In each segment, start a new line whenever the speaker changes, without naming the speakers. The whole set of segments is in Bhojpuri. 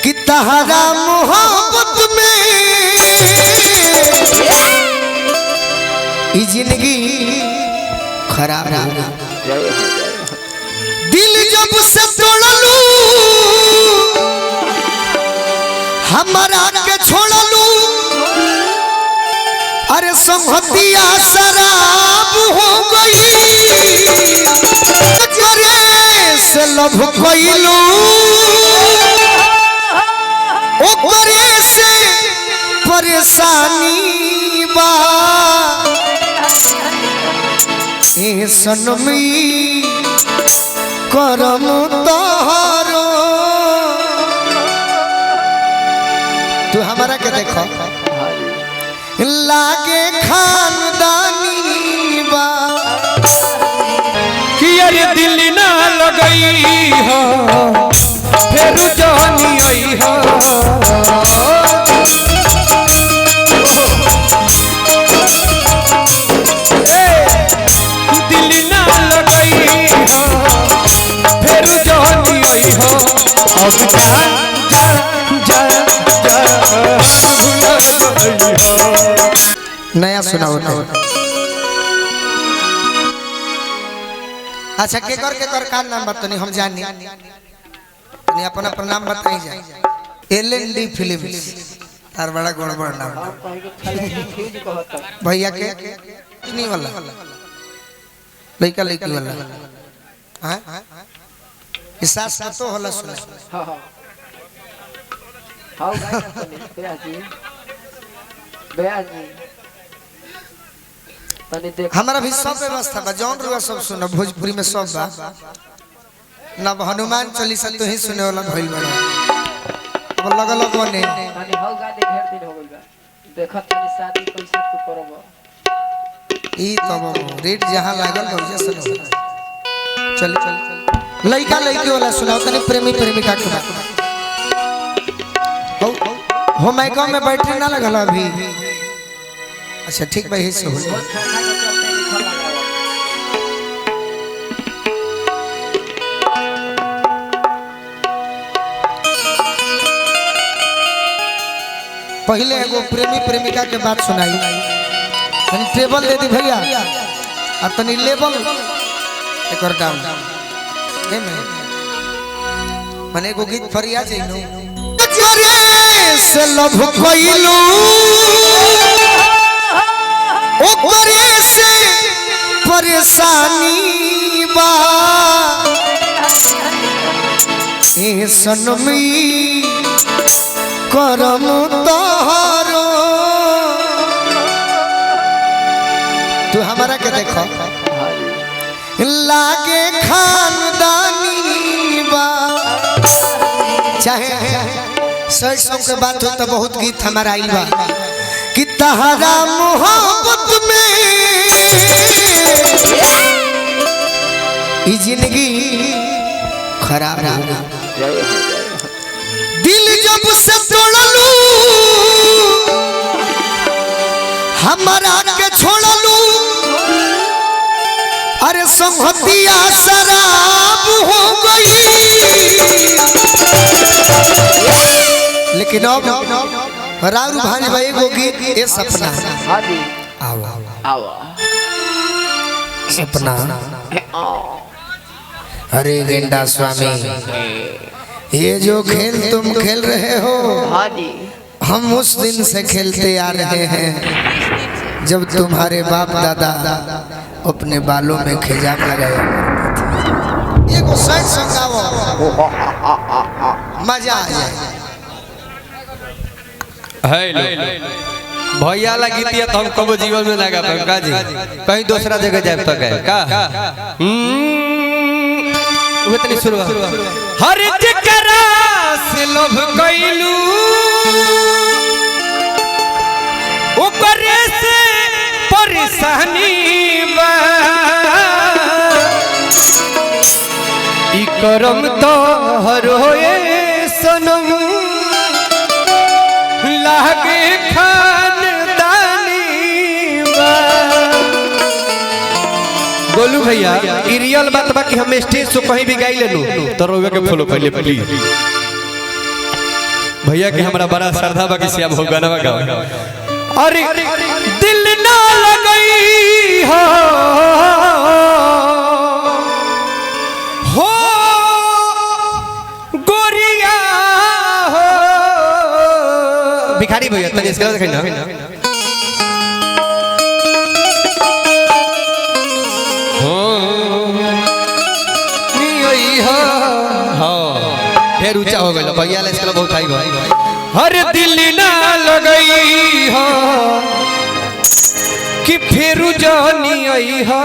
कि तहरा मोहब्बत में ये जिंदगी खराब हो गई। दिल जब से तोड़लू हमारा के छोड़लू, अरे संगतिया शराब हो गई। से लभ कइलू ओकरे से परेशानी बा ए सनमी करम तोहरो। तू हमारा के देखो लागे खानदानी बा
कि अरे दिल ना लगई हो फिर जानी आई हो। दिल ना लगई हो फिर जानी आई हो। अब जा
नया सुनाओ तो। अच्छा के कर का नाम बतानी हम जानी नहीं, अपना नाम बताई जाए। एलएनडी फिल्म तार बड़ा गड़बड़ नाम भैया के नहीं वाला लड़का लड़की वाला हां इस साथ तो होला सुना। हां हां बेयाजी हमारा भी सब व्यवस्था बा। जौन रुआ सब सुनो भोजपुरी में सब बा ना। हनुमान चालीसा तो ही सुने वाला भइल बा। अब लगल कोने माने हो गा दे ढेर दिन हो गइल बा देखत तनी शादी कैसे तू करब ई तब रेट जहां लागल भइया सुनो। चल चल लइका लइकी वाला सुनाओ तनी प्रेमी प्रेमिका के बात। हो माइका में बैटरी ना लगल अभी। अच्छा ठीक भाई हिस्से हो पहले एगो प्रेमी प्रेमिका के बात सुनाई। तनी टेबल दे दी भैया आ तनी लेबल एकर डाउन एमे माने एगो गीत फरिया जइनो से लभ कइलू ओकरे से परेशानी बा ए सनमी करम तोहरो। तू हमारा के देखो लागे खानदानी बा। चाहे सर सॉन्ग के बात हो तो बहुत गीत हमारा आई बा कि तहरा मोहब्बत में ये जिंदगी खराब हो गई। दिल जब से तोड़लू हमारा के छोड़लू, अरे संगतिया शराब हो गई। लेकिन अब राउर भाई भाई वो गीत ये सपना आओ आओ सपना। अरे गेंडा स्वामी ये जो खेल तुम खेल रहे हो हम उस दिन से खेलते आ रहे हैं जब तुम्हारे बाप दादा अपने बालों में खिजाब लगाया। ये को सच संगाओ मजा आ जाए।
हेलो भैया ला गीतिया तो हम कबो जीवन में ना गा पाए का जी, कहीं दूसरा जगह जाए तो गए का। वो तनी शुरू हर जकरा से लोभ कइलू ओकरे से परेशानी बा ई करम तो हर होए सनम लागे खानदानी बा। बोलू भैया ई रियल बात बा कि हम स्टेज से कहीं भी गाई लेनु तो रोवे के फॉलो पहले प्लीज। भैया के हमरा बड़ा श्रद्धा बा कि श्याम हो गाना गाओ। अरे दिल ना लगई हो गोरिया हो। भिखारी भैया तनी इसका देख ना ढेर ऊंचा हो गया भैया इसका बहुत हाई भाई। हर दिल ना लगई हो कि फिर जानी आई हो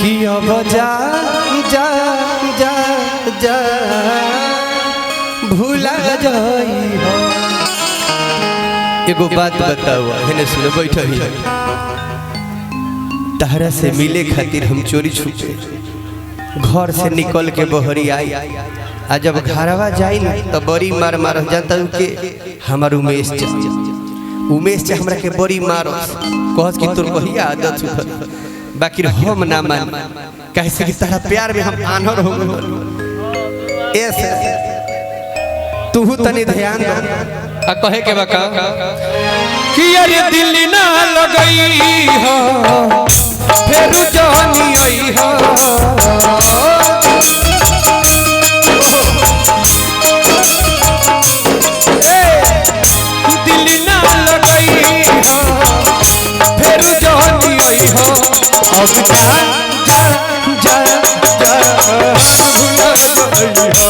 कि अब जा जा जा जा भूला जाई हो। एगो बात बताओ हेने सुनो बैठो ही तहरा से मिले खातिर हम चोरी छुपे घर से निकल के बहरी आई आ जब घरवा जाई ना तो बड़ी मार मार जाता के हमार उमेश चा हमरा के बड़ी मार कहस कि तोर कहिया आदत छूटल बाकी हम ना मान कैसे कि तारा प्यार में हम आनर हो गए ऐसे तू तनी ध्यान दो आ कहे के बका कि अरे दिल ना लगई हो फिर जानी आई हो। दिल ना लगई हो फिर जानी आई हो। अब जा जा जा जा भूला गई हो।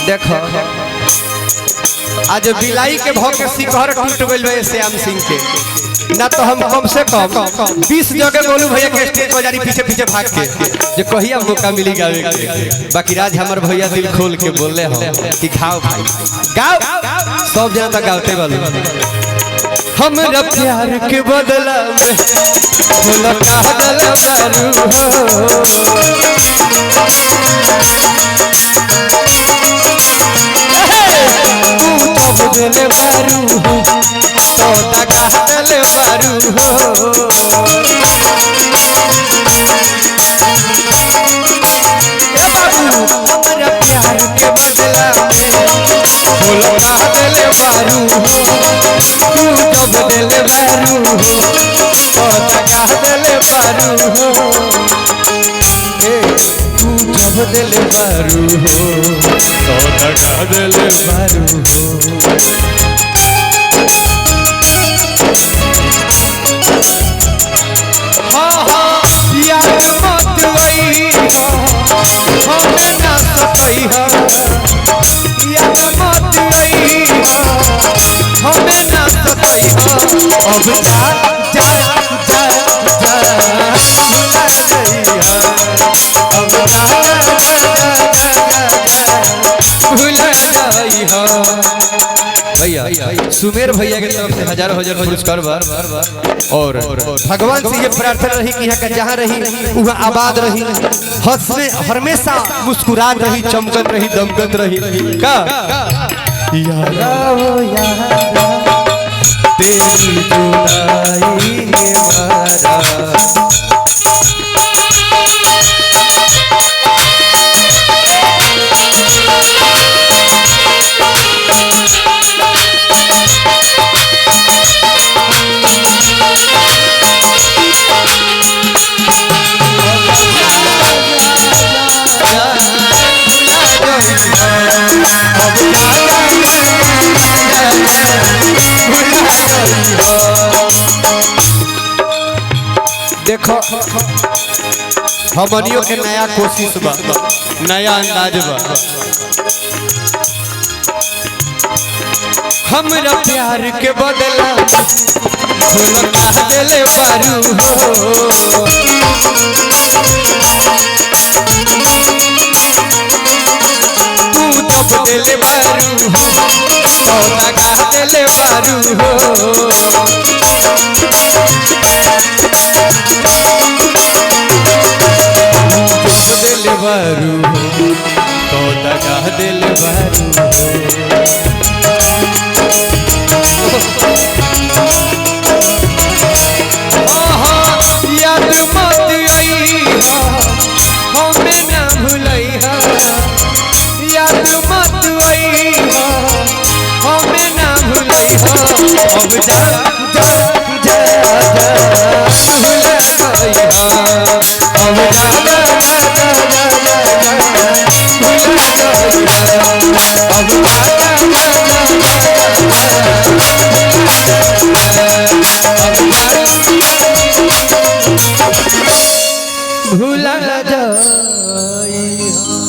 देखो आज बिलाई के भौ के शिखर टूट गइल बा श्याम सिंह के ना तो हम कम से कम 20 जगह बोलू भैया के स्टेज पर जारी पीछे पीछे भाग के जे कहिया मौका मिली गावे के। बाकी राज हमर भैया दिल खोल के बोलले हो कि खाओ भाई गाओ सब जना तक गाते बोलू हमरा प्यार के बदला में बोला कागल मारू हो। दिल बारू हो तो दगा दिल बारू हो। ए बाबू हमरा प्यार के बदला में भूलका दिल बारू हो। तू जब दिल बारू हो तो दगा दिल बारू हो। ए तू जब दिल बारू हो तो दगा दिल बारू हो। याद मत आई हो हमें ना सकई हो। याद मत आई हो हमें ना सकई हो। अब जा जा जा जा भुला गई हो। अब जा जा जा जा भुला गई हो। भैया सुमेर भैया के तरफ से हजारों हजार पुरस्कार और भगवान से ये प्रार्थना रही कि यहाँ का जहाँ रही वहाँ आबाद रही हंसने हमेशा मुस्कुरात रही चमकत रही दमकत रही का यारा वो यारा तेरी जुदाई ने मारा। हमनियों के नया कोशिश बा, नया अंदाज बा। हमरा प्यार के बदला झुलका देले बारू हो, तू दब देले बारू हो, लगा देले बारू हो। दिल बारू हो तो दगा दिल बारू हो। याद मत आई हमें ना भूलई, याद मत आई हमें ना भूलई। अब जा जा जा जा भूल गई, अब जा भूला जाई।